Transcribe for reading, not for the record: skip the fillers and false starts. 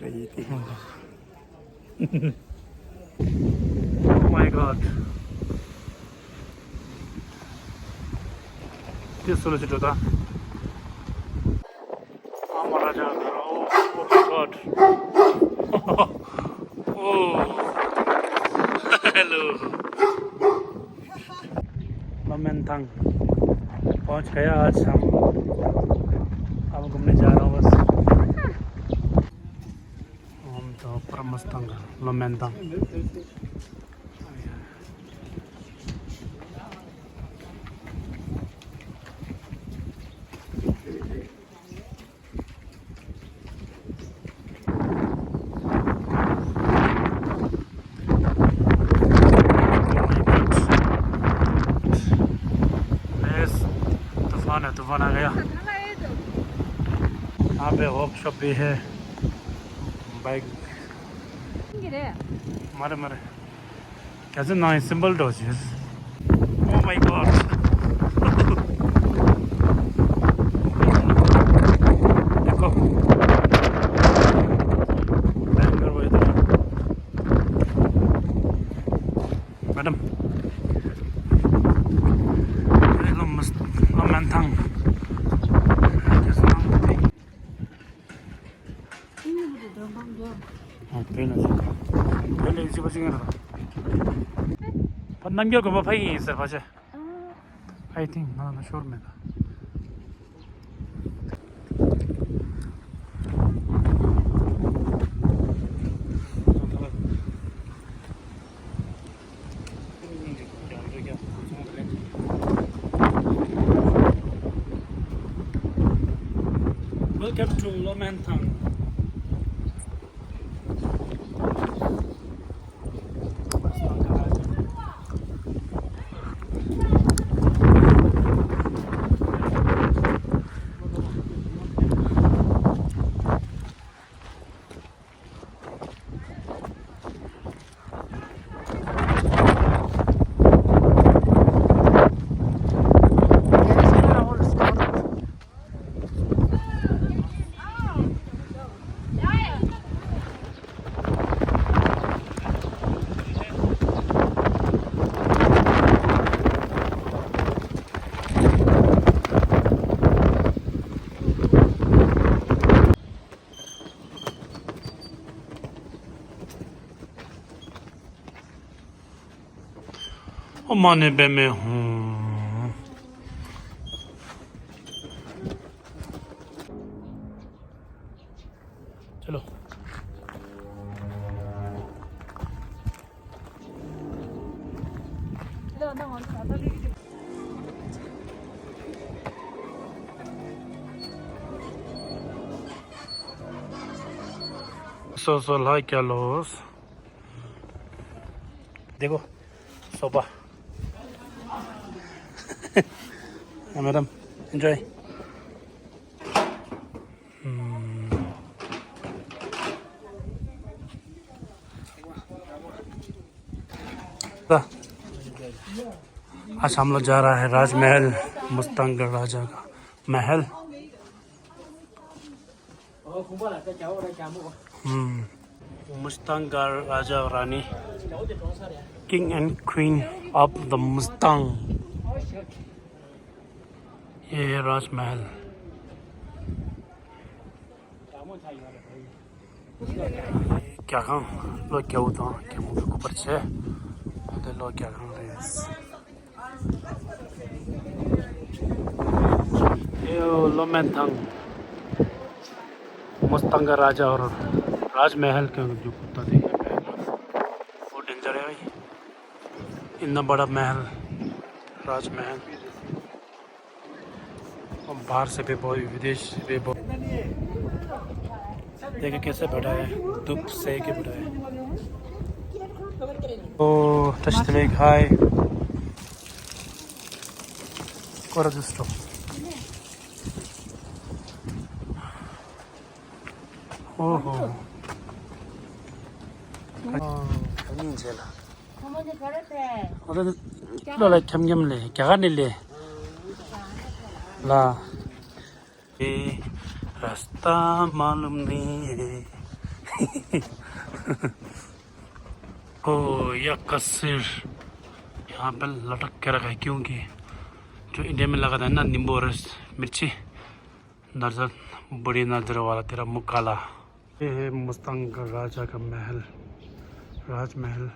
रही थी। Oh my God. This solicitor था। Rājā घर। Oh my God. Oh. Hello. Lamentang पहुंच गया आज शाम। अब घूमने जा रहा हूँ बस। हम तो ऊपर मस्तंग Lamentang। तूफान आ गया। यहाँ पे वर्कशॉप भी है। बाइक मारे मारे कैसे ना symbol dodges. Oh my God. देखो बैंगर वो इधर। Madam Lamentang। पहले इसी बच्चे का पर नंगे को भाई सर बच्चे आई थिंक ना शोर में था। Welcome to Lamentang। माने बे में हूँ। चलो so like los देखो सोफा। Madam enjoy. आज हम लोग जा रहा है राजमहल मुस्तंग राजा का महल। मुस्तंग राजा और रानी king and queen of the Mustang. ये है राजमहल। क्या काम लोग क्या होता क्या मुझे को परिचय लोग क्या काम रहे हैं। ये Lamentang मुस्तंग राजा और राजमहल के जो कुत्ता देखे वो डेंजर है भाई। इतना बड़ा महल राजमहल बाहर से भी बहुत विदेश से भी बहुत। देखिए कैसे बैठा है धूप से के बैठा है। ओ टच लेग हाय कोरा दोस्तों। ओहो नहीं चला और लाइक हम ले क्या करने ले ला ये रास्ता मालूम नहीं है। ओ यह कसीर यहाँ पे लटक के रखा है क्योंकि जो इंडिया में लगा था ना नींबू और मिर्ची नजर बड़ी नजर वाला तेरा मुँह काला। ये है मुस्तंग राजा का महल, राजमहल।